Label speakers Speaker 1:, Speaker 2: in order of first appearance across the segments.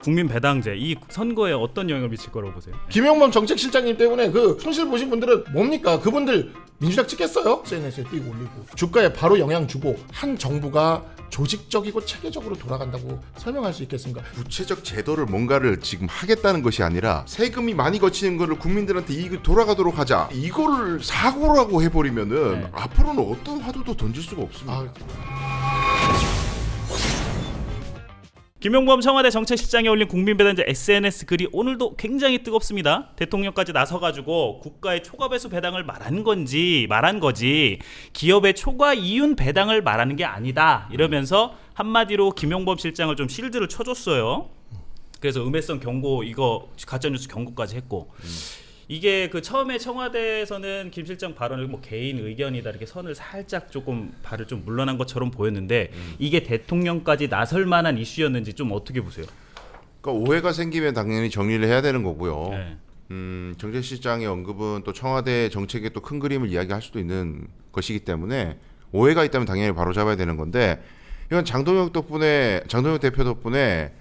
Speaker 1: 국민 배당제 이 선거에 어떤 영향을 미칠 거라고 보세요?
Speaker 2: 김용범 정책실장님 때문에 그 손실 보신 분들은 뭡니까? 그분들 민주당 찍겠어요? SNS에 띄고 올리고 주가에 바로 영향 주고 한 정부가 조직적이고 체계적으로 돌아간다고 설명할 수 있겠습니까?
Speaker 3: 구체적 제도를 뭔가를 지금 하겠다는 것이 아니라 세금이 많이 거치는 거를 국민들한테 이익이 돌아가도록 하자, 이거를 사고라고 해버리면은
Speaker 1: 네.
Speaker 3: 앞으로는 어떤 화두도 던질 수가 없습니다.
Speaker 1: 김용범 청와대 정책실장이 올린 국민배당제 SNS 글이 오늘도 굉장히 뜨겁습니다. 대통령까지 나서가지고 국가의 초과배수 배당을 말한 거지 기업의 초과 이윤 배당을 말하는 게 아니다 이러면서 한마디로 김용범 실장을 좀 실드를 쳐줬어요. 그래서 음해성 경고, 이거 가짜뉴스 경고까지 했고 이게 그 처음에 청와대에서는 김 실장 발언을 뭐 개인 의견이다 이렇게 선을 살짝 조금 발을 좀 물러난 것처럼 보였는데 이게 대통령까지 나설 만한 이슈였는지 좀 어떻게 보세요?
Speaker 3: 그러니까 오해가 생기면 당연히 정리를 해야 되는 거고요.
Speaker 1: 네.
Speaker 3: 정책실장의 언급은 또 청와대 정책의 또 큰 그림을 이야기할 수도 있는 것이기 때문에 오해가 있다면 당연히 바로잡아야 되는 건데, 이건 장동혁 대표 덕분에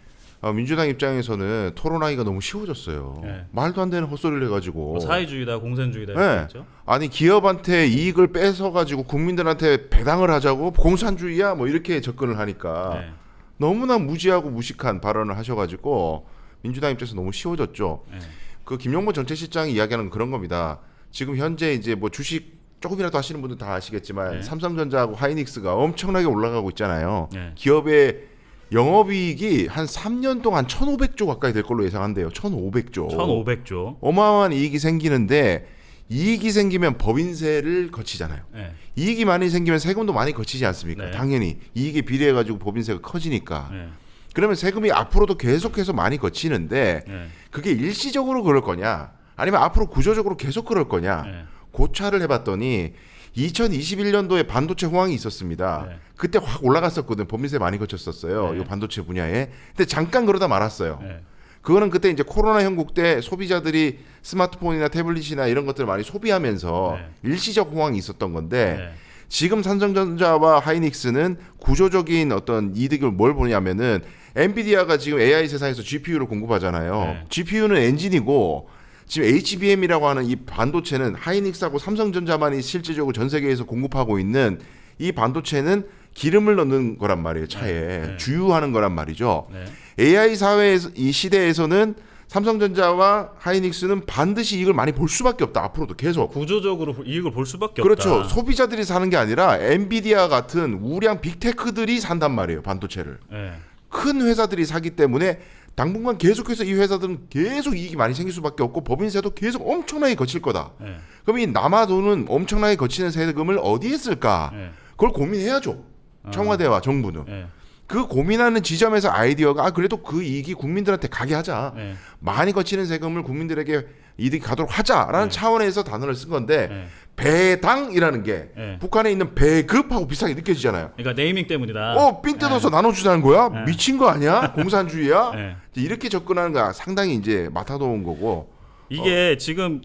Speaker 3: 민주당 입장에서는 토론하기가 너무 쉬워졌어요.
Speaker 1: 네.
Speaker 3: 말도 안 되는 헛소리를 해가지고
Speaker 1: 뭐 사회주의다, 공산주의다
Speaker 3: 네.
Speaker 1: 이렇게 했죠.
Speaker 3: 아니 기업한테 이익을 뺏어가지고 국민들한테 배당을 하자고 공산주의야 뭐 이렇게 접근을 하니까
Speaker 1: 네.
Speaker 3: 너무나 무지하고 무식한 발언을 하셔가지고 민주당 입장에서 너무 쉬워졌죠.
Speaker 1: 네.
Speaker 3: 그 김용범 정책실장이 이야기하는 그런 겁니다. 지금 현재 이제 뭐 주식 조금이라도 하시는 분들 다 아시겠지만
Speaker 1: 네.
Speaker 3: 삼성전자하고 하이닉스가 엄청나게 올라가고 있잖아요.
Speaker 1: 네.
Speaker 3: 기업의 영업이익이 한 3년 동안 1,500조 가까이 될 걸로 예상한대요. 1,500조.
Speaker 1: 1,500조.
Speaker 3: 어마어마한 이익이 생기는데, 이익이 생기면 법인세를 거치잖아요.
Speaker 1: 네.
Speaker 3: 이익이 많이 생기면 세금도 많이 거치지 않습니까?
Speaker 1: 네.
Speaker 3: 당연히 이익에 비례해가지고 법인세가 커지니까.
Speaker 1: 네.
Speaker 3: 그러면 세금이 앞으로도 계속해서 많이 거치는데
Speaker 1: 네.
Speaker 3: 그게 일시적으로 그럴 거냐, 아니면 앞으로 구조적으로 계속 그럴 거냐,
Speaker 1: 네.
Speaker 3: 고찰을 해봤더니 2021년도에 반도체 호황이 있었습니다.
Speaker 1: 네.
Speaker 3: 그때 확 올라갔었거든. 법인세 많이 거쳤었어요.
Speaker 1: 네.
Speaker 3: 이 반도체 분야에. 근데 잠깐 그러다 말았어요.
Speaker 1: 네.
Speaker 3: 그거는 그때 이제 코로나 형국 때 소비자들이 스마트폰이나 태블릿이나 이런 것들을 많이 소비하면서
Speaker 1: 네.
Speaker 3: 일시적 호황이 있었던 건데,
Speaker 1: 네.
Speaker 3: 지금 삼성전자와 하이닉스는 구조적인 어떤 이득을 뭘 보냐면은, 엔비디아가 지금 AI 세상에서 GPU를 공급하잖아요.
Speaker 1: 네.
Speaker 3: GPU는 엔진이고 지금 HBM이라고 하는 이 반도체는 하이닉스하고 삼성전자만이 실질적으로 전 세계에서 공급하고 있는 이 반도체는 기름을 넣는 거란 말이에요. 차에
Speaker 1: 네.
Speaker 3: 주유하는 거란 말이죠.
Speaker 1: 네.
Speaker 3: AI 사회에서, 이 시대에서는 삼성전자와 하이닉스는 반드시 이걸 많이 볼 수밖에 없다. 앞으로도 계속.
Speaker 1: 구조적으로 이익을 볼 수밖에
Speaker 3: 그렇죠.
Speaker 1: 없다.
Speaker 3: 소비자들이 사는 게 아니라 엔비디아 같은 우량 빅테크들이 산단 말이에요. 반도체를.
Speaker 1: 네.
Speaker 3: 큰 회사들이 사기 때문에 당분간 계속해서 이 회사들은 계속 이익이 많이 생길 수밖에 없고 법인세도 계속 엄청나게 거칠 거다.
Speaker 1: 네.
Speaker 3: 그럼 이 남아 도는 엄청나게 거치는 세금을 어디에 쓸까?
Speaker 1: 네.
Speaker 3: 그걸 고민해야죠. 청와대와 정부는.
Speaker 1: 네.
Speaker 3: 그 고민하는 지점에서 아이디어가 그래도 그 이익이 국민들한테 가게 하자.
Speaker 1: 네.
Speaker 3: 많이 거치는 세금을 국민들에게 이득이 가도록 하자라는 차원에서 단어를 쓴 건데,
Speaker 1: 네.
Speaker 3: 배당이라는 게
Speaker 1: 네.
Speaker 3: 북한에 있는 배급하고 비슷하게 느껴지잖아요.
Speaker 1: 그러니까 네이밍 때문이다.
Speaker 3: 삔 뜯어서 나눠주자는 거야?
Speaker 1: 네.
Speaker 3: 미친 거 아니야? 공산주의야?
Speaker 1: 네.
Speaker 3: 이렇게 접근하는 거 상당히 이제 맡아놓은 거고.
Speaker 1: 이게 지금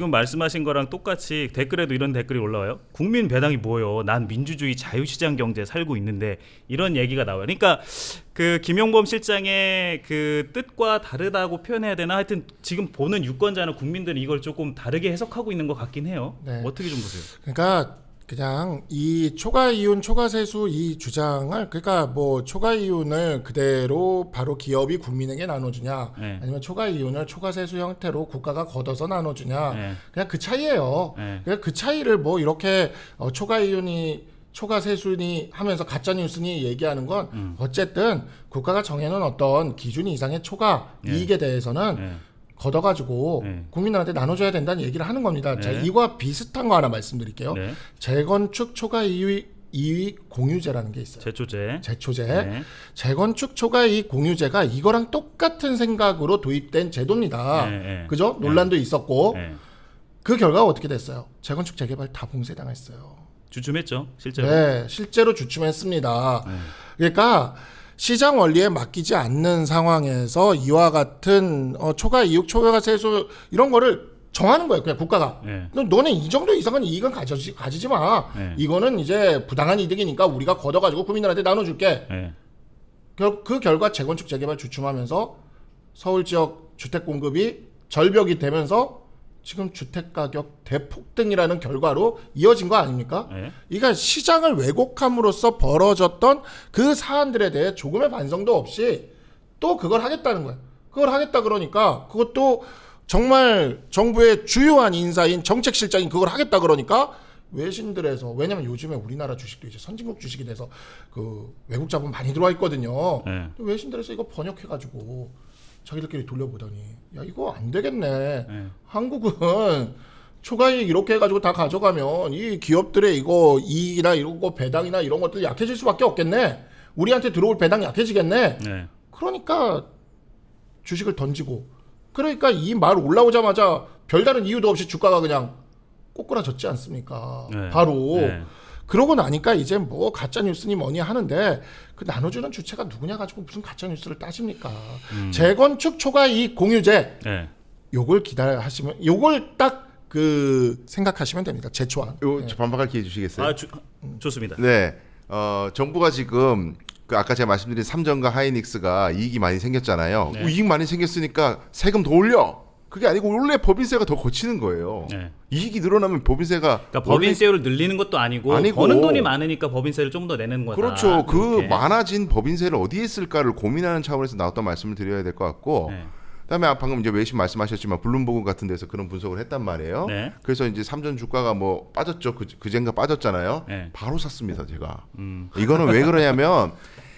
Speaker 1: 말씀하신 거랑 똑같이 댓글에도 이런 댓글이 올라와요. 국민 배당이 뭐요? 난 민주주의 자유시장 경제에 살고 있는데 이런 얘기가 나와요. 그러니까 그 김용범 실장의 그 뜻과 다르다고 표현해야 되나? 하여튼 지금 보는 유권자나 국민들은 이걸 조금 다르게 해석하고 있는 것 같긴 해요.
Speaker 2: 네.
Speaker 1: 어떻게 좀 보세요?
Speaker 2: 그러니까 그냥 이 초과 이윤, 초과 세수 이 주장을, 그러니까 뭐 초과 이윤을 그대로 바로 기업이 국민에게 나눠주냐,
Speaker 1: 네.
Speaker 2: 아니면 초과 이윤을 초과 세수 형태로 국가가 걷어서 나눠주냐,
Speaker 1: 네.
Speaker 2: 그냥 그 차이예요.
Speaker 1: 네.
Speaker 2: 그냥 그 차이를 뭐 이렇게 초과 이윤이 초과 세수니 하면서 가짜 뉴스니 얘기하는 건 어쨌든 국가가 정해놓은 어떤 기준 이상의 초과
Speaker 1: 네.
Speaker 2: 이익에 대해서는
Speaker 1: 네.
Speaker 2: 걷어가지고
Speaker 1: 네.
Speaker 2: 국민들한테 나눠줘야 된다는 얘기를 하는 겁니다.
Speaker 1: 네.
Speaker 2: 자, 이거와 비슷한 거 하나 말씀드릴게요.
Speaker 1: 네.
Speaker 2: 재건축 초과 이익 공유제라는 게 있어요.
Speaker 1: 제초제.
Speaker 2: 제초제.
Speaker 1: 네.
Speaker 2: 재건축 초과 이익 공유제가 이거랑 똑같은 생각으로 도입된 제도입니다.
Speaker 1: 네, 네.
Speaker 2: 그죠? 논란도 있었고
Speaker 1: 네.
Speaker 2: 그 결과가 어떻게 됐어요? 재건축 재개발 다 봉쇄당했어요.
Speaker 1: 주춤했죠, 실제로.
Speaker 2: 네, 실제로 주춤했습니다.
Speaker 1: 네.
Speaker 2: 그러니까 시장 원리에 맡기지 않는 상황에서 이와 같은 초과 이익, 초과 세수 이런 거를 정하는 거예요. 그냥 국가가.
Speaker 1: 네.
Speaker 2: 너네 이 정도 이상은 이익은 가지지 마.
Speaker 1: 네.
Speaker 2: 이거는 이제 부당한 이득이니까 우리가 걷어가지고 국민들한테 나눠줄게.
Speaker 1: 네.
Speaker 2: 그 결과 재건축 재개발 주춤하면서 서울 지역 주택 공급이 절벽이 되면서 지금 주택 가격 대폭등이라는 결과로 이어진 거 아닙니까?
Speaker 1: 네.
Speaker 2: 그러니까 시장을 왜곡함으로써 벌어졌던 그 사안들에 대해 조금의 반성도 없이 또 그걸 하겠다는 거예요. 그걸 하겠다 그러니까 그것도 정말 정부의 주요한 인사인 정책실장이 그걸 하겠다 그러니까 외신들에서, 왜냐면 요즘에 우리나라 주식도 이제 선진국 주식이 돼서 그 외국 자본 많이 들어와 있거든요.
Speaker 1: 네.
Speaker 2: 외신들에서 이거 번역해가지고 자기들끼리 돌려보더니 야 이거 안 되겠네. 한국은 초과이익 이렇게 해가지고 다 가져가면 이 기업들의 이거 이익이나 이런 거 배당이나 이런 것들 약해질 수밖에 없겠네. 우리한테 들어올 배당 약해지겠네.
Speaker 1: 네.
Speaker 2: 그러니까 주식을 던지고, 그러니까 이 말 올라오자마자 별다른 이유도 없이 주가가 그냥 꼬꾸라졌지 않습니까?
Speaker 1: 네.
Speaker 2: 바로.
Speaker 1: 네.
Speaker 2: 그러고 나니까 이제 뭐 가짜 뉴스니 뭐니 하는데 그 나눠주는 주체가 누구냐 가지고 무슨 가짜 뉴스를 따집니까? 재건축 초과이익 공유제
Speaker 1: 네.
Speaker 2: 요걸 기다하시면 요걸 딱 그 생각하시면 됩니다. 제초안.
Speaker 3: 요 반박할 기회 주시겠어요?
Speaker 1: 아, 좋습니다.
Speaker 3: 네. 정부가 지금 그 아까 제가 말씀드린 삼성과 하이닉스가 이익이 많이 생겼잖아요.
Speaker 1: 네.
Speaker 3: 이익 많이 생겼으니까 세금 더 올려. 그게 아니고 원래 법인세가 더 거치는 거예요.
Speaker 1: 네.
Speaker 3: 이익이 늘어나면 법인세가
Speaker 1: 그러니까 법인세율을 늘리는 것도 아니고 버는 돈이 많으니까 법인세를 좀 더 내는 거다.
Speaker 3: 그렇죠. 그
Speaker 1: 이렇게.
Speaker 3: 많아진 법인세를 어디에 쓸까를 고민하는 차원에서 나왔던 말씀을 드려야 될 것 같고,
Speaker 1: 네.
Speaker 3: 그다음에 방금 이제 외신 말씀하셨지만 블룸버그 같은 데서 그런 분석을 했단 말이에요.
Speaker 1: 네.
Speaker 3: 그래서 이제 삼전 주가가 뭐 빠졌죠. 그젠가 빠졌잖아요.
Speaker 1: 네.
Speaker 3: 바로 샀습니다, 제가. 이거는 왜 그러냐면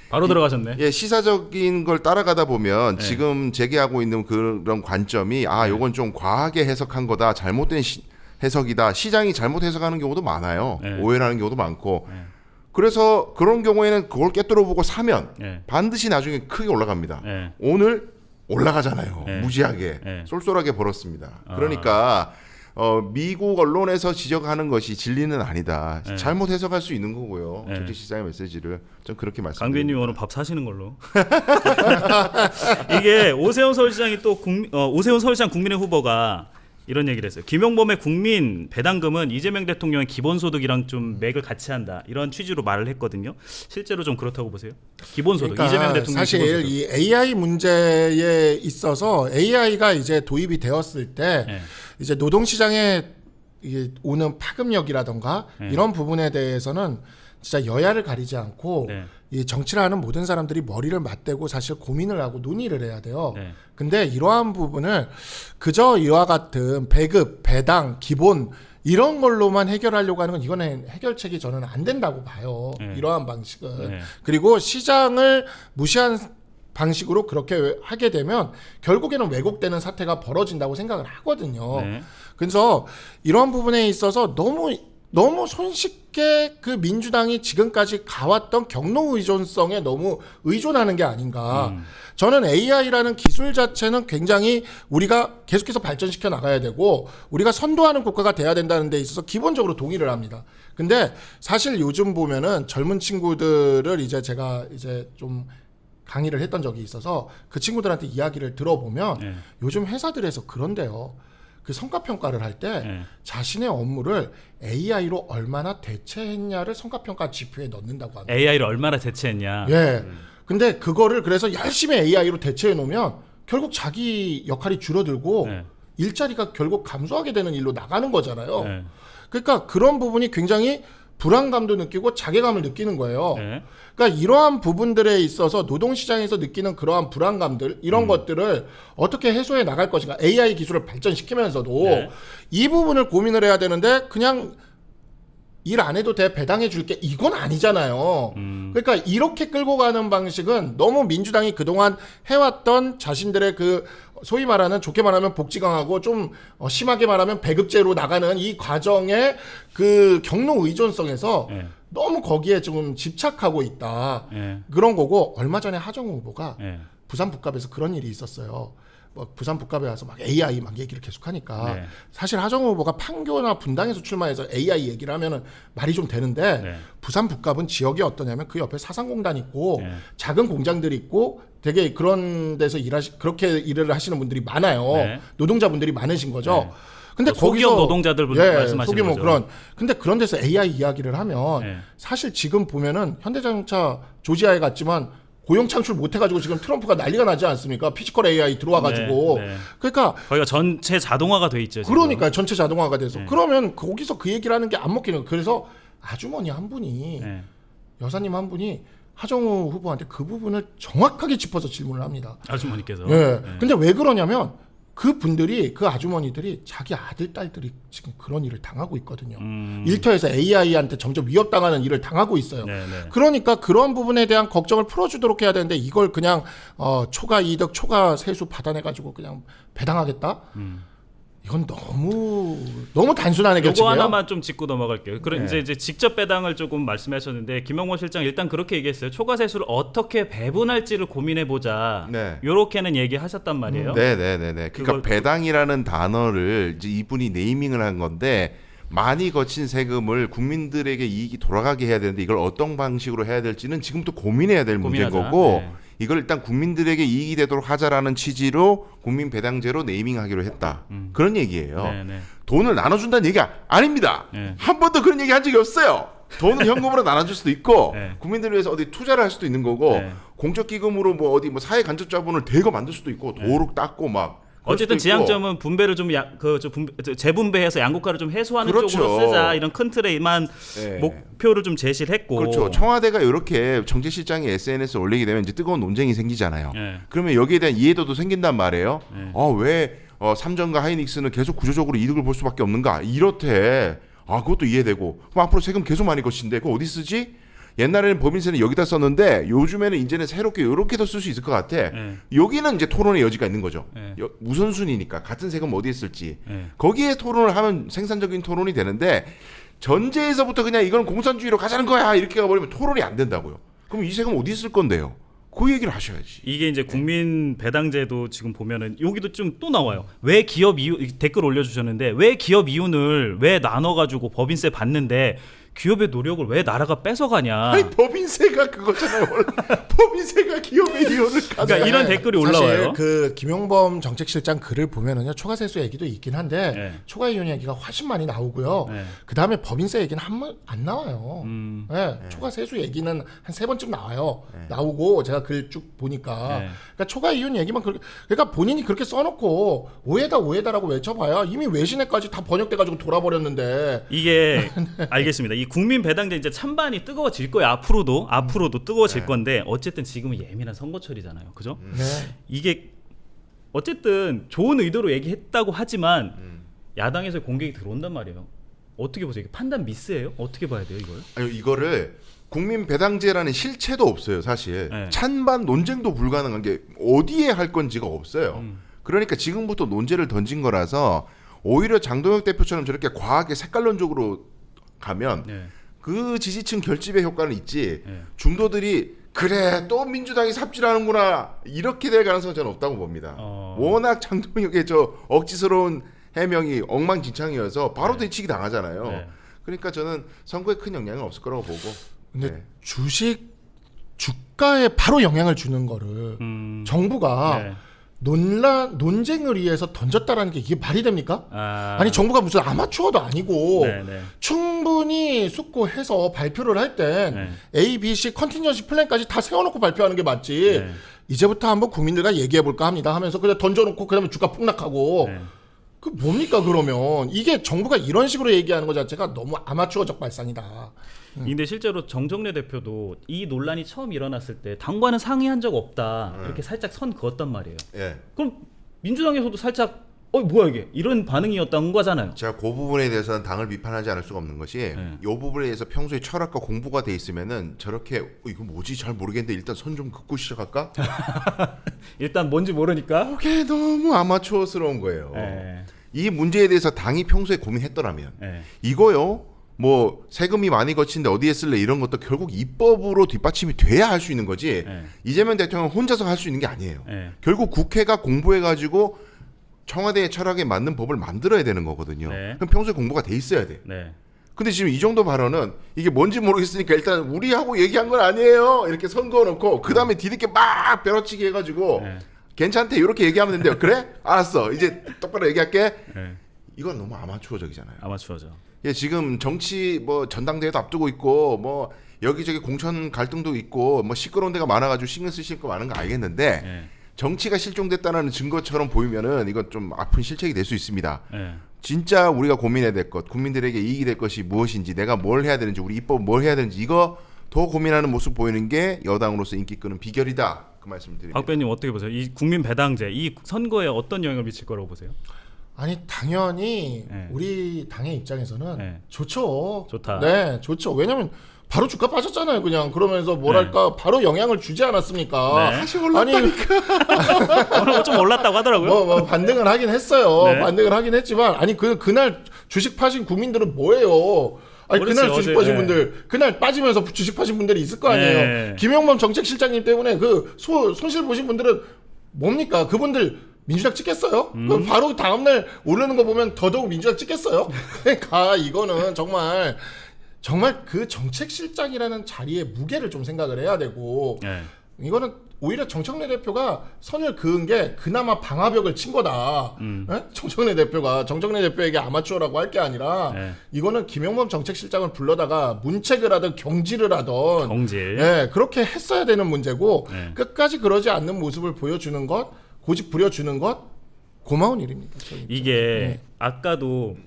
Speaker 1: 바로 들어가셨네.
Speaker 3: 예, 시사적인 걸 따라가다 보면
Speaker 1: 네.
Speaker 3: 지금 제기하고 있는 그런 관점이 요건 좀 과하게 해석한 거다. 잘못된 해석이다. 시장이 잘못 해석하는 경우도 많아요.
Speaker 1: 네.
Speaker 3: 오해를 하는 경우도 많고.
Speaker 1: 네.
Speaker 3: 그래서 그런 경우에는 그걸 깨뚫어 보고 사면
Speaker 1: 네.
Speaker 3: 반드시 나중에 크게 올라갑니다.
Speaker 1: 네.
Speaker 3: 오늘 올라가잖아요.
Speaker 1: 네.
Speaker 3: 무지하게
Speaker 1: 네.
Speaker 3: 쏠쏠하게 벌었습니다. 그러니까 미국 언론에서 지적하는 것이 진리는 아니다.
Speaker 1: 네.
Speaker 3: 잘못 해석할 수 있는 거고요.
Speaker 1: 네.
Speaker 3: 정치 시장의 메시지를 좀 그렇게 말씀드립니다.
Speaker 1: 강변님 오늘 밥 사시는 걸로. 이게 오세훈 서울시장이 또 오세훈 서울시장 국민의 후보가 이런 얘기를 했어요. 김용범의 국민 배당금은 이재명 대통령의 기본소득이랑 좀 맥을 같이 한다. 이런 취지로 말을 했거든요. 실제로 좀 그렇다고 보세요. 기본소득,
Speaker 2: 그러니까
Speaker 1: 이재명 대통령
Speaker 2: 사실
Speaker 1: 기본소득.
Speaker 2: 이 AI 문제에 있어서 AI가 이제 도입이 되었을 때
Speaker 1: 네.
Speaker 2: 이제 노동시장에 이게 오는 파급력이라던가
Speaker 1: 네.
Speaker 2: 이런 부분에 대해서는 진짜 여야를 가리지 않고
Speaker 1: 네.
Speaker 2: 이 정치를 하는 모든 사람들이 머리를 맞대고 사실 고민을 하고 논의를 해야 돼요.
Speaker 1: 네.
Speaker 2: 근데 이러한 부분을 그저 이와 같은 배급, 배당, 기본 이런 걸로만 해결하려고 하는 건 이거는 해결책이 저는 안 된다고 봐요.
Speaker 1: 네.
Speaker 2: 이러한 방식은.
Speaker 1: 네.
Speaker 2: 그리고 시장을 무시한 방식으로 그렇게 하게 되면 결국에는 왜곡되는 사태가 벌어진다고 생각을 하거든요.
Speaker 1: 네.
Speaker 2: 그래서 이런 부분에 있어서 너무 손쉽게 그 민주당이 지금까지 가왔던 경로 의존성에 너무 의존하는 게 아닌가. 저는 AI라는 기술 자체는 굉장히 우리가 계속해서 발전시켜 나가야 되고 우리가 선도하는 국가가 돼야 된다는 데 있어서 기본적으로 동의를 합니다. 근데 사실 요즘 보면은 젊은 친구들을 이제 제가 이제 좀 강의를 했던 적이 있어서 그 친구들한테 이야기를 들어보면
Speaker 1: 네.
Speaker 2: 요즘 회사들에서 그런데요. 그 성과평가를 할 때
Speaker 1: 네.
Speaker 2: 자신의 업무를 AI로 얼마나 대체했냐를 성과평가 지표에 넣는다고 합니다.
Speaker 1: AI를 얼마나 대체했냐.
Speaker 2: 예. 근데 그거를 그래서 열심히 AI로 대체해 놓으면 결국 자기 역할이 줄어들고
Speaker 1: 네.
Speaker 2: 일자리가 결국 감소하게 되는 일로 나가는 거잖아요.
Speaker 1: 네.
Speaker 2: 그러니까 그런 부분이 굉장히 불안감도 느끼고 자괴감을 느끼는 거예요.
Speaker 1: 네.
Speaker 2: 그러니까 이러한 부분들에 있어서 노동시장에서 느끼는 그러한 불안감들 이런 것들을 어떻게 해소해 나갈 것인가, AI 기술을 발전시키면서도
Speaker 1: 네.
Speaker 2: 이 부분을 고민을 해야 되는데 그냥 일 안 해도 돼 배당해 줄게 이건 아니잖아요. 그러니까 이렇게 끌고 가는 방식은 너무 민주당이 그동안 해왔던 자신들의 그 소위 말하는 좋게 말하면 복지강하고 좀 심하게 말하면 배급제로 나가는 이 과정의 그 경로 의존성에서
Speaker 1: 네.
Speaker 2: 너무 거기에 좀 집착하고 있다.
Speaker 1: 네.
Speaker 2: 그런 거고 얼마 전에 하정우 후보가
Speaker 1: 네.
Speaker 2: 부산 북갑에서 그런 일이 있었어요. 뭐 부산 북갑에 와서 막 AI 막 얘기를 계속하니까
Speaker 1: 네.
Speaker 2: 사실 하정우 후보가 판교나 분당에서 출마해서 AI 얘기를 하면은 말이 좀 되는데
Speaker 1: 네.
Speaker 2: 부산 북갑은 지역이 어떠냐면 그 옆에 사상공단 있고
Speaker 1: 네.
Speaker 2: 작은 공장들이 있고 되게 그런 데서 그렇게 일을 하시는 분들이 많아요.
Speaker 1: 네.
Speaker 2: 노동자분들이 많으신 거죠.
Speaker 1: 네.
Speaker 2: 근데
Speaker 1: 소기업
Speaker 2: 거기서
Speaker 1: 노동자들 말씀하시는
Speaker 2: 소규모
Speaker 1: 거죠.
Speaker 2: 그런 근데 그런 데서 AI 이야기를 하면
Speaker 1: 네.
Speaker 2: 사실 지금 보면은 현대자동차 조지아에 갔지만 고용 창출 못 해가지고 지금 트럼프가 난리가 나지 않습니까? 피지컬 AI 들어와가지고.
Speaker 1: 네, 네.
Speaker 2: 그러니까
Speaker 1: 거기가 전체 자동화가 돼 있죠. 지금.
Speaker 2: 그러니까 전체 자동화가 돼서 그러면 거기서 그 얘기를 하는 게 안 먹히는 거예요. 그래서 아주머니 한 분이
Speaker 1: 네.
Speaker 2: 여사님 한 분이 하정우 후보한테 그 부분을 정확하게 짚어서 질문을 합니다.
Speaker 1: 아주머니께서.
Speaker 2: 예.
Speaker 1: 네.
Speaker 2: 근데 왜 그러냐면 그 분들이 그 아주머니들이 자기 아들 딸들이 지금 그런 일을 당하고 있거든요. 일터에서 AI한테 점점 위협당하는 일을 당하고 있어요.
Speaker 1: 네, 네.
Speaker 2: 그러니까 그런 부분에 대한 걱정을 풀어주도록 해야 되는데 이걸 그냥 초과 이득, 초과 세수 받아내가지고 그냥 배당하겠다. 이건 너무 단순한
Speaker 1: 요거
Speaker 2: 해결책이에요.
Speaker 1: 하나만 좀 짚고 넘어갈게요. 그럼
Speaker 2: 네.
Speaker 1: 이제 직접 배당을 조금 말씀하셨는데 김영권 실장 일단 그렇게 얘기했어요. 초과 세수를 어떻게 배분할지를 고민해 보자.
Speaker 3: 네.
Speaker 1: 요렇게는 얘기하셨단 말이에요.
Speaker 3: 네네네네. 그러니까
Speaker 1: 그걸-
Speaker 3: 배당이라는 단어를 이제 이분이 네이밍을 한 건데 많이 거친 세금을 국민들에게 이익이 돌아가게 해야 되는데 이걸 어떤 방식으로 해야 될지는 지금부터 고민해야 될 문제인
Speaker 1: 고민하자.
Speaker 3: 거고
Speaker 1: 네.
Speaker 3: 이걸 일단 국민들에게 이익이 되도록 하자라는 취지로 국민 배당제로 네이밍하기로 했다. 그런 얘기예요.
Speaker 1: 네, 네.
Speaker 3: 돈을 나눠준다는 얘기가 아닙니다.
Speaker 1: 네.
Speaker 3: 한 번도 그런 얘기 한 적이 없어요. 돈을 현금으로 나눠줄 수도 있고
Speaker 1: 네.
Speaker 3: 국민들을 위해서 어디 투자를 할 수도 있는 거고
Speaker 1: 네.
Speaker 3: 공적 기금으로 뭐 어디 뭐 사회 간접 자본을 대거 만들 수도 있고 도로 닦고 막 그럴
Speaker 1: 어쨌든
Speaker 3: 수도 있고.
Speaker 1: 지향점은 분배를 좀 재분배해서 양극화를 좀 해소하는
Speaker 3: 그렇죠.
Speaker 1: 쪽으로 쓰자 이런 큰 틀에만
Speaker 3: 네.
Speaker 1: 목표를 좀 제시를 했고.
Speaker 3: 그렇죠. 청와대가 이렇게 정책실장이 SNS에 올리게 되면 이제 뜨거운 논쟁이 생기잖아요.
Speaker 1: 네.
Speaker 3: 그러면 여기에 대한 이해도도 생긴단 말이에요.
Speaker 1: 네.
Speaker 3: 왜 삼전과 하이닉스는 계속 구조적으로 이득을 볼 수밖에 없는가? 이렇대. 그것도 이해되고. 그럼 앞으로 세금 계속 많이 거친데 그거 어디 쓰지? 옛날에는 법인세는 여기다 썼는데 요즘에는 이제는 새롭게 이렇게도 쓸 수 있을 것 같아.
Speaker 1: 네.
Speaker 3: 여기는 이제 토론의 여지가 있는 거죠.
Speaker 1: 네.
Speaker 3: 우선순위니까 같은 세금 어디에 쓸지.
Speaker 1: 네.
Speaker 3: 거기에 토론을 하면 생산적인 토론이 되는데 전제에서부터 그냥 이건 공산주의로 가자는 거야 이렇게 가버리면 토론이 안 된다고요. 그럼 이 세금 어디 쓸 건데요? 그 얘기를 하셔야지.
Speaker 1: 이게 이제 국민 배당제도 지금 보면은 여기도 좀 또 나와요. 왜 기업 이윤 댓글 올려주셨는데 왜 기업 이윤을 왜 나눠가지고 법인세 받는데 기업의 노력을 왜 나라가 뺏어가냐.
Speaker 3: 아니 법인세가 그거잖아요. 원래. 법인세가 기업의 이윤을 가져.
Speaker 1: 그러니까 이런 댓글이 올라와요.
Speaker 2: 사실 그 김용범 정책실장 글을 보면은요 초과세수 얘기도 있긴 한데
Speaker 1: 네.
Speaker 2: 초과이윤 얘기가 훨씬 많이 나오고요.
Speaker 1: 네.
Speaker 2: 그 다음에 법인세 얘기는 한 번 안 나와요. 네,
Speaker 3: 네.
Speaker 2: 초과세수 얘기는 한 3번쯤 나와요. 나오고 제가 글 쭉 보니까
Speaker 1: 네.
Speaker 2: 그러니까 초과이윤 얘기만 그러니까 본인이 그렇게 써놓고 오해다라고 외쳐봐야 이미 외신에까지 다 번역돼가지고 돌아버렸는데.
Speaker 1: 이게 알겠습니다. 이 국민 배당제 이제 찬반이 뜨거워질 거예요. 앞으로도 뜨거워질 건데 어쨌든 지금은 예민한 선거철이잖아요. 그죠?
Speaker 2: 네.
Speaker 1: 이게 어쨌든 좋은 의도로 얘기했다고 하지만 야당에서 공격이 들어온단 말이에요. 어떻게 보세요? 이게 판단 미스예요? 어떻게 봐야 돼요, 이걸?
Speaker 3: 아니 이거를 국민 배당제라는 실체도 없어요, 사실.
Speaker 1: 네.
Speaker 3: 찬반 논쟁도 불가능한 게 어디에 할 건지가 없어요. 그러니까 지금부터 논제를 던진 거라서 오히려 장동혁 대표처럼 저렇게 과하게 색깔론적으로 가면
Speaker 1: 네.
Speaker 3: 그 지지층 결집의 효과는 있지.
Speaker 1: 네.
Speaker 3: 중도들이 그래 또 민주당이 삽질하는구나 이렇게 될 가능성은 저는 없다고 봅니다. 워낙 장동혁의 저 억지스러운 해명이 엉망진창이어서 바로 대치기 당하잖아요.
Speaker 1: 네.
Speaker 3: 그러니까 저는 선거에 큰 영향은 없을 거라고 보고.
Speaker 2: 근데
Speaker 3: 네.
Speaker 2: 주가에 바로 영향을 주는 거를 정부가
Speaker 1: 네.
Speaker 2: 논쟁을 위해서 던졌다라는 게 이게 말이 됩니까? 아니 정부가 무슨 아마추어도 아니고
Speaker 1: 네, 네.
Speaker 2: 충분히 숙고해서 발표를 할 땐
Speaker 1: 네.
Speaker 2: A, B, C 컨티뉴어시 플랜까지 다 세워놓고 발표하는 게 맞지.
Speaker 1: 네.
Speaker 2: 이제부터 한번 국민들과 얘기해볼까 합니다 하면서 그냥 던져놓고 그다음에 주가 폭락하고
Speaker 1: 네.
Speaker 2: 그 뭡니까 그러면 이게 정부가 이런 식으로 얘기하는 것 자체가 너무 아마추어적 발상이다.
Speaker 1: 근데 실제로 정정래 대표도 이 논란이 처음 일어났을 때 당과는 상의한 적 없다 이렇게 살짝 선 그었단 말이에요.
Speaker 3: 예.
Speaker 1: 그럼 민주당에서도 살짝 뭐야 이게 이런 반응이었던 거잖아요.
Speaker 3: 제가 그 부분에 대해서는 당을 비판하지 않을 수가 없는 것이 이 부분에 대해서 평소에 철학과 공부가 돼 있으면은 저렇게 이거 뭐지 잘 모르겠는데 일단 선 좀 긋고 시작할까?
Speaker 1: 일단 뭔지 모르니까.
Speaker 3: 그게 너무 아마추어스러운 거예요.
Speaker 1: 네.
Speaker 3: 이 문제에 대해서 당이 평소에 고민했더라면
Speaker 1: 네.
Speaker 3: 이거요. 뭐 세금이 많이 거치는데 어디에 쓸래 이런 것도 결국 입법으로 뒷받침이 돼야 할 수 있는 거지.
Speaker 1: 네.
Speaker 3: 이재명 대통령 혼자서 할 수 있는 게 아니에요.
Speaker 1: 네.
Speaker 3: 결국 국회가 공부해가지고 청와대의 철학에 맞는 법을 만들어야 되는 거거든요.
Speaker 1: 네.
Speaker 3: 그럼 평소에 공부가 돼 있어야 돼.
Speaker 1: 네.
Speaker 3: 근데 지금 이 정도 발언은 이게 뭔지 모르겠으니까 일단 우리하고 얘기한 건 아니에요. 이렇게 선 그어놓고 그 다음에 뒤늦게 막 벼락치기 해가지고
Speaker 1: 네.
Speaker 3: 괜찮대 이렇게 얘기하면 된대요. 그래? 알았어. 이제 똑바로 얘기할게.
Speaker 1: 네.
Speaker 3: 이건 너무 아마추어적이잖아요.
Speaker 1: 아마추어죠.
Speaker 3: 예, 지금 정치 뭐 전당대회도 앞두고 있고 뭐 여기저기 공천 갈등도 있고 뭐 시끄러운 데가 많아가지고 신경 쓰실 거 많은 거 알겠는데
Speaker 1: 예.
Speaker 3: 정치가 실종됐다는 증거처럼 보이면은 이건 좀 아픈 실책이 될 수 있습니다.
Speaker 1: 예.
Speaker 3: 진짜 우리가 고민해야 될 것, 국민들에게 이익이 될 것이 무엇인지, 내가 뭘 해야 되는지, 우리 입법 뭘 해야 되는지 이거 더 고민하는 모습 보이는 게 여당으로서 인기 끄는 비결이다. 그 말씀을 드립니다.
Speaker 1: 박 의원님 어떻게 보세요? 이 국민 배당제 이 선거에 어떤 영향을 미칠 거라고 보세요?
Speaker 2: 아니 당연히
Speaker 1: 네.
Speaker 2: 우리 당의 입장에서는
Speaker 1: 네.
Speaker 2: 좋죠.
Speaker 1: 좋다.
Speaker 2: 네, 좋죠. 왜냐면 바로 주가 빠졌잖아요. 그냥 그러면서 뭐랄까 바로 영향을 주지 않았습니까?
Speaker 1: 네.
Speaker 2: 다시 올랐다니까.
Speaker 1: 오늘 좀 올랐다고 하더라고요.
Speaker 2: 뭐 반등을 하긴 했어요.
Speaker 1: 네.
Speaker 2: 반등을 하긴 했지만 아니 그날 주식 파신 국민들은 뭐예요? 아니
Speaker 1: 그렇지,
Speaker 2: 그날 주식
Speaker 1: 어제,
Speaker 2: 파신
Speaker 1: 네.
Speaker 2: 분들 그날 빠지면서 주식 파신 분들이 있을 거 아니에요.
Speaker 1: 네.
Speaker 2: 김영범 정책실장님 때문에 그 손실 보신 분들은 뭡니까? 그분들 민주당 찍겠어요? 그럼 바로 다음날 오르는 거 보면 더더욱 민주당 찍겠어요? 그러니까 이거는 정말 그 정책실장이라는 자리의 무게를 좀 생각을 해야 되고
Speaker 1: 네.
Speaker 2: 이거는 오히려 정청래 대표가 선을 그은 게 그나마 방화벽을 친 거다. 예? 정청래 대표에게 아마추어라고 할 게 아니라
Speaker 1: 네.
Speaker 2: 이거는 김용범 정책실장을 불러다가 문책을 하든 경질을 하든
Speaker 1: 경질.
Speaker 2: 예, 그렇게 했어야 되는 문제고
Speaker 1: 네.
Speaker 2: 끝까지 그러지 않는 모습을 보여주는 것, 고집 부려주는 것 고마운 일입니다. 저희
Speaker 1: 이게
Speaker 2: 네.
Speaker 1: 아까도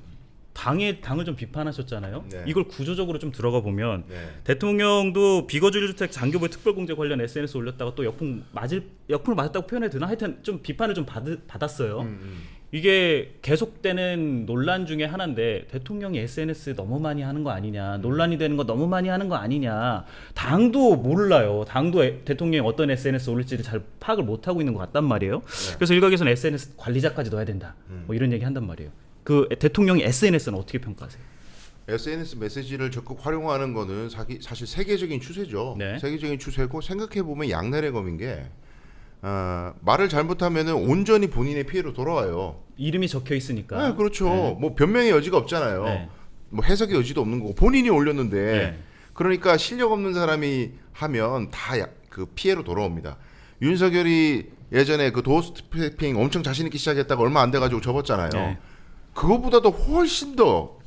Speaker 1: 당을 좀 비판하셨잖아요.
Speaker 3: 네.
Speaker 1: 이걸 구조적으로 좀 들어가 보면
Speaker 3: 네.
Speaker 1: 대통령도 비거주일 주택 장교부 특별공제 관련 SNS 올렸다가 또 역풍을 맞았다고 표현해야 되나? 하여튼 좀 비판을 좀 받았어요. 이게 계속되는 논란 중에 하나인데 대통령이 SNS 너무 많이 하는 거 아니냐, 논란이 되는 거 너무 많이 하는 거 아니냐. 당도 몰라요. 당도 대통령이 어떤 SNS 올릴지를 잘 파악을 못 하고 있는 것 같단 말이에요. 그래서 일각에서는 SNS 관리자까지 넣어야 된다. 뭐 이런 얘기 한단 말이에요. 그 대통령이 SNS는 어떻게 평가하세요?
Speaker 3: SNS 메시지를 적극 활용하는 거는 사실 세계적인 추세죠.
Speaker 1: 네.
Speaker 3: 세계적인 추세고 생각해 보면 양날의 검인 게 말을 잘못하면은 온전히 본인의 피해로 돌아와요.
Speaker 1: 이름이 적혀 있으니까.
Speaker 3: 네, 그렇죠.
Speaker 1: 네.
Speaker 3: 뭐 변명의 여지가 없잖아요.
Speaker 1: 네.
Speaker 3: 뭐 해석의 여지도 없는 거고 본인이 올렸는데
Speaker 1: 네.
Speaker 3: 그러니까 실력 없는 사람이 하면 다 그 피해로 돌아옵니다. 윤석열이 예전에 그 도어 스태핑 엄청 자신 있게 시작했다가 얼마 안 돼가지고 접었잖아요.
Speaker 1: 네.
Speaker 3: 그거보다도 훨씬 더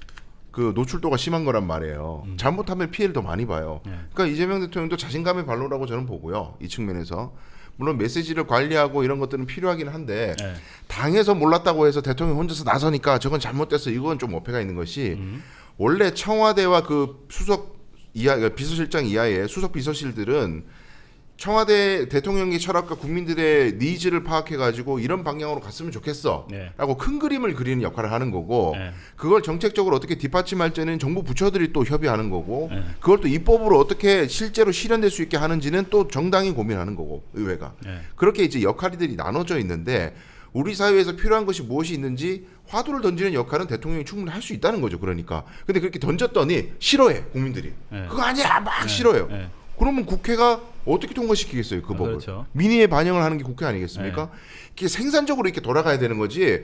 Speaker 3: 그 노출도가 심한 거란 말이에요. 잘못하면 피해를 더 많이 봐요.
Speaker 1: 네.
Speaker 3: 그러니까 이재명 대통령도 자신감의 발로라고 저는 보고요. 이 측면에서 물론 메시지를 관리하고 이런 것들은 필요하긴 한데
Speaker 1: 네.
Speaker 3: 당에서 몰랐다고 해서 대통령 혼자서 나서니까 저건 잘못됐어. 이건 좀 어폐가 있는 것이 원래 청와대와 그 수석 이하 비서실장 이하의 수석 비서실들은 청와대 대통령의 철학과 국민들의 니즈를 파악해가지고 이런 방향으로 갔으면 좋겠어
Speaker 1: 네.
Speaker 3: 라고 큰 그림을 그리는 역할을 하는 거고
Speaker 1: 네.
Speaker 3: 그걸 정책적으로 어떻게 뒷받침할지는 정부 부처들이 또 협의하는 거고
Speaker 1: 네.
Speaker 3: 그걸 또 입법으로 어떻게 실제로 실현될 수 있게 하는지는 또 정당이 고민하는 거고 의회가
Speaker 1: 네.
Speaker 3: 그렇게 이제 역할들이 나눠져 있는데 우리 사회에서 필요한 것이 무엇이 있는지 화두를 던지는 역할은 대통령이 충분히 할 수 있다는 거죠. 그러니까 근데 그렇게 던졌더니 싫어해 국민들이
Speaker 1: 네.
Speaker 3: 그거 아니야 막 싫어해요.
Speaker 1: 네.
Speaker 3: 그러면 국회가 어떻게 통과시키겠어요 그 법을?
Speaker 1: 그렇죠.
Speaker 3: 민의에 반영을 하는 게 국회 아니겠습니까? 이게 생산적으로 이렇게 돌아가야 되는 거지.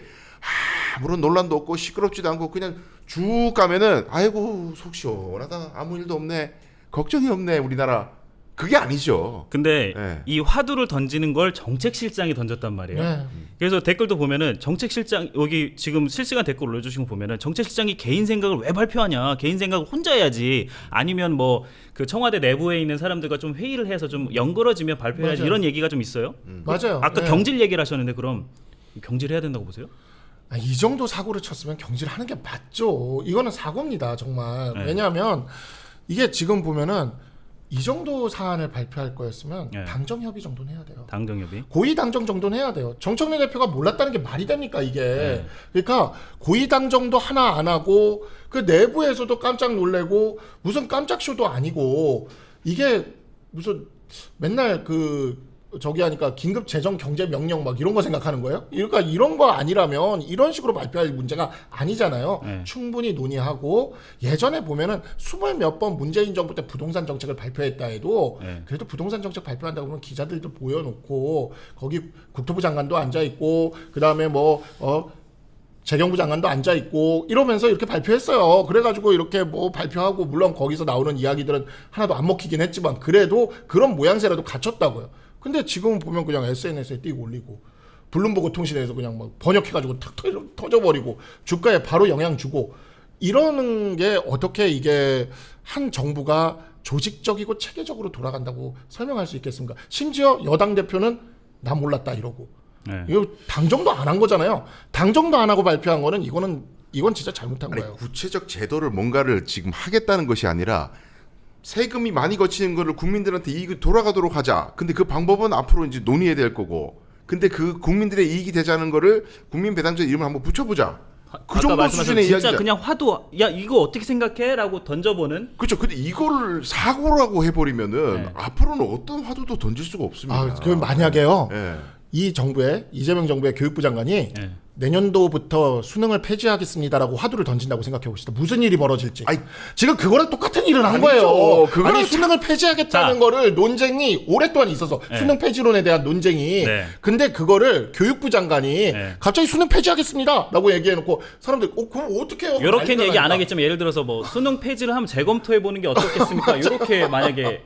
Speaker 3: 물론 논란도 없고 시끄럽지도 않고 그냥 쭉 가면은 아이고 속 시원하다 아무 일도 없네 걱정이 없네 우리나라 그게 아니죠.
Speaker 1: 근데
Speaker 3: 네.
Speaker 1: 이 화두를 던지는 걸 정책실장이 던졌단 말이에요.
Speaker 2: 네.
Speaker 1: 그래서 댓글도 보면은 정책실장 여기 지금 실시간 댓글 올려주신 거 보면은 정책실장이 개인 생각을 왜 발표하냐? 개인 생각을 혼자 해야지. 아니면 뭐 그 청와대 내부에 있는 사람들과 좀 회의를 해서 좀 연그러지면 발표해야지.
Speaker 2: 맞아요.
Speaker 1: 이런 얘기가 좀 있어요.
Speaker 2: 맞아요.
Speaker 1: 아까
Speaker 2: 네.
Speaker 1: 경질 얘기를 하셨는데 그럼 경질해야 된다고 보세요?
Speaker 2: 이 정도 사고를 쳤으면 경질하는 게 맞죠. 이거는 사고입니다, 정말.
Speaker 1: 네.
Speaker 2: 왜냐하면 이게 지금 보면은 이 정도 사안을 발표할 거였으면
Speaker 1: 네.
Speaker 2: 당정협의 정도는 해야 돼요.
Speaker 1: 당정협의.
Speaker 2: 고위당정 정도는 해야 돼요. 정청래 대표가 몰랐다는 게 말이 됩니까 이게?
Speaker 1: 네.
Speaker 2: 그러니까 고위당정도 하나 안 하고 그 내부에서도 깜짝 놀래고 무슨 깜짝 쇼도 아니고 이게 무슨 맨날 그 저기 하니까 긴급 재정 경제 명령 막 이런 거 생각하는 거예요? 그러니까 이런 거 아니라면 이런 식으로 발표할 문제가 아니잖아요.
Speaker 1: 네.
Speaker 2: 충분히 논의하고 예전에 보면은 20몇 번 문재인 정부 때 부동산 정책을 발표했다 해도
Speaker 1: 네.
Speaker 2: 그래도 부동산 정책 발표한다고 그러면 기자들도 보여놓고 거기 국토부 장관도 앉아 있고 그다음에 재경부 장관도 앉아 있고 이러면서 이렇게 발표했어요. 그래가지고 이렇게 뭐 발표하고 물론 거기서 나오는 이야기들은 하나도 안 먹히긴 했지만 그래도 그런 모양새라도 갖췄다고요. 근데 지금 보면 그냥 SNS에 띄고 올리고 블룸버그 통신에서 그냥 막 번역해가지고 탁 터져버리고 주가에 바로 영향 주고 이러는 게 어떻게 이게 한 정부가 조직적이고 체계적으로 돌아간다고 설명할 수 있겠습니까? 심지어 여당 대표는 나 몰랐다 이러고
Speaker 1: 네.
Speaker 2: 이거 당정도 안 한 거잖아요. 당정도 안 하고 발표한 거는 이건 진짜 잘못한
Speaker 3: 아니,
Speaker 2: 거예요.
Speaker 3: 구체적 제도를 뭔가를 지금 하겠다는 것이 아니라 세금이 많이 거치는 거를 국민들한테 이익이 돌아가도록 하자. 근데 그 방법은 앞으로 이제 논의해야 될 거고. 근데 그 국민들의 이익이 되자는 거를 국민 배당제 이름을 한번 붙여보자. 그
Speaker 1: 아까
Speaker 3: 정도
Speaker 1: 말씀하신
Speaker 3: 수준의
Speaker 1: 진짜
Speaker 3: 이야기죠.
Speaker 1: 그냥 화두 야 이거 어떻게 생각해?라고 던져보는.
Speaker 3: 그렇죠. 근데 이거를 사고라고 해버리면은
Speaker 1: 네.
Speaker 3: 앞으로는 어떤 화두도 던질 수가 없습니다.
Speaker 2: 그럼 만약에요.
Speaker 3: 예.
Speaker 2: 이 정부의 이재명 정부의 교육부 장관이
Speaker 1: 네.
Speaker 2: 내년도부터 수능을 폐지하겠습니다라고 화두를 던진다고 생각해 봅시다. 무슨 일이 벌어질지.
Speaker 3: 아이,
Speaker 2: 지금 그거랑 똑같은 일을 한
Speaker 3: 아니죠.
Speaker 2: 거예요.
Speaker 3: 그거랑
Speaker 2: 아니 수능을 폐지하겠다는
Speaker 1: 자.
Speaker 2: 거를 논쟁이 오랫동안 있어서
Speaker 1: 네.
Speaker 2: 수능 폐지론에 대한 논쟁이.
Speaker 1: 네.
Speaker 2: 근데 그거를 교육부 장관이
Speaker 1: 네.
Speaker 2: 갑자기 수능 폐지하겠습니다라고 얘기해놓고 사람들 그럼 어떻게 해요?
Speaker 1: 이렇게는 얘기 안
Speaker 2: 난리가
Speaker 1: 하겠지만 예를 들어서 뭐 수능 폐지를 하면 재검토해 보는 게 어떻겠습니까? 이렇게 만약에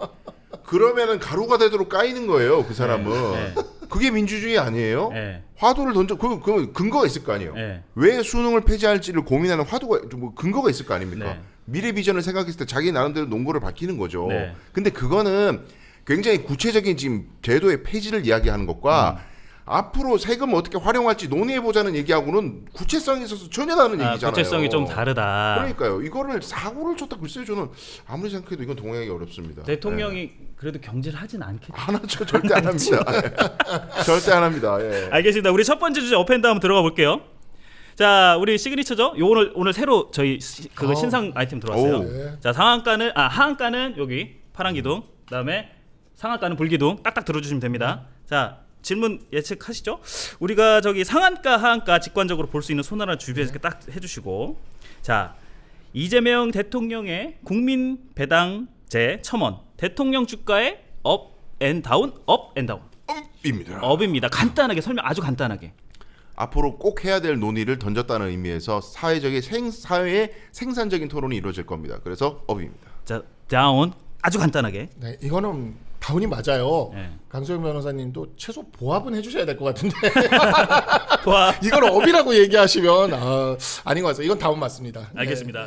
Speaker 3: 그러면은 가루가 되도록 까이는 거예요. 그 사람은.
Speaker 1: 네.
Speaker 3: 그게 민주주의 아니에요?
Speaker 1: 네.
Speaker 3: 화두를 던져 그 근거가 있을 거 아니에요.
Speaker 1: 네.
Speaker 3: 왜 수능을 폐지할지를 고민하는 화두가 뭐 근거가 있을 거 아닙니까?
Speaker 1: 네.
Speaker 3: 미래 비전을 생각했을 때 자기 나름대로 논거를 밝히는 거죠.
Speaker 1: 네.
Speaker 3: 근데 그거는 굉장히 구체적인 지금 제도의 폐지를 이야기하는 것과 앞으로 세금을 어떻게 활용할지 논의해 보자는 얘기하고는 구체성이 있어서 전혀 다른 얘기잖아요.
Speaker 1: 구체성이 좀 다르다.
Speaker 3: 그러니까요. 이거를 사고를 쳤다 글쎄요. 저는 아무리 생각해도 이건 동의하기 어렵습니다.
Speaker 1: 대통령이 그래도 경질을 하진 않겠죠.
Speaker 3: 안 하죠. 절대 안 합니다. 예. 절대 안 합니다. 예.
Speaker 1: 알겠습니다. 우리 첫 번째 주제 업앤다운 한번 들어가 볼게요. 자, 우리 시그니처죠. 요 오늘 새로 저희 그거 신상 아이템 들어왔어요.
Speaker 3: 오.
Speaker 2: 네.
Speaker 1: 자, 하한가는 여기 파란 기둥, 그다음에 상한가는 불기둥 딱딱 들어주시면 됩니다. 자, 질문 예측하시죠? 우리가 저기 상한가, 하한가 직관적으로 볼 수 있는 손 하나 주변에 이렇게 딱 해주시고, 자, 이재명 대통령의 국민 배당제 첨언, 대통령 주가의 업앤다운, 업앤다운,
Speaker 3: 입니다.
Speaker 1: 업입니다. 간단하게 설명, 아주 간단하게.
Speaker 3: 앞으로 꼭 해야 될 논의를 던졌다는 의미에서 사회의 생산적인 토론이 이루어질 겁니다. 그래서 업입니다.
Speaker 1: 자, 다운, 아주 간단하게.
Speaker 2: 네, 이거는 다운이 맞아요.
Speaker 1: 네.
Speaker 2: 강소영 변호사님도 최소 보합은 해주셔야 될 것 같은데
Speaker 1: 와,
Speaker 2: 이걸 업이라고 얘기하시면 아닌 것 같아요. 이건 다운 맞습니다. 네.
Speaker 1: 알겠습니다.